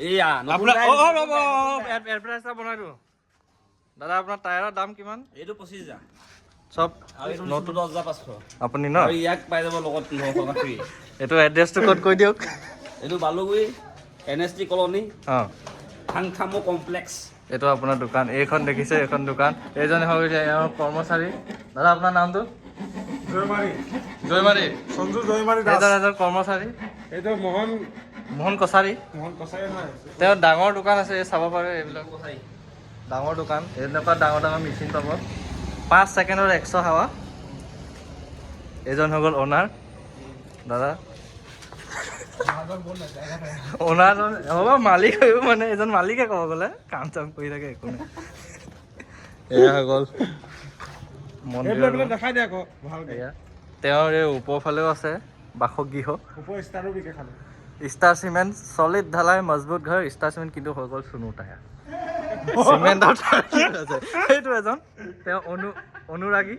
এয়া এডভাৰটাইজ বনাই দিওঁ দাদা আপোনাৰ টায়াৰৰ দাম কিমান এইটো 25,000 চব আৰু এইটো 10,500 আপুনি ন আৰু ইয়াক পাই যাব লগত 900 টকা ফ্ৰী এইটো এড্ৰেছটো ক'ত কৈ দিয়ক এইটো বালুগুৰি NST কলনী অঁ থাংথামো কমপ্লেক্স এইটো আপোনাৰ দোকান এইখন দেখিছে এইখন দোকান এইজনে হৈছে এওঁৰ কৰ্মচাৰী দাদা আপোনাৰ নামটো জয়মাৰী সঞ্জু জয়মাৰী এজন কৰ্মচাৰী এইটো মোহন মোহন কছাৰী নহয় তেওঁৰ ডাঙৰ দোকান আছে চাব পাৰে এইবিলাক ডাঙৰ দোকান এনেকুৱা ডাঙৰ ডাঙৰ মেচিন পাব 5 ছেকেণ্ডৰ 100 হাৱা এইজন হৈ গ'ল অ'নাৰ দাদা অ'নাৰজন হ'ব মালিক হৈ মানে এজন মালিকে ক'ব গ'লে কাম চাম কৰি থাকে একো নাই এয়া হৈ গ'ল মন্দিৰ দেখাই দিয়া আকৌ ভালকে এয়া তেওঁৰ এই ওপৰফালেও আছে বাসগৃহ ওপৰ ষ্টাৰো বিকে খালি ষ্টাৰ চিমেণ্ট চলিড ঢালাই মজবুত ঘৰ ষ্টাৰ চিমেণ্ট কিন্তু হৈ গ'ল চুনু টায়াৰ চিমেণ্টৰ আছে সেইটো এজন তেওঁ অনুৰাগী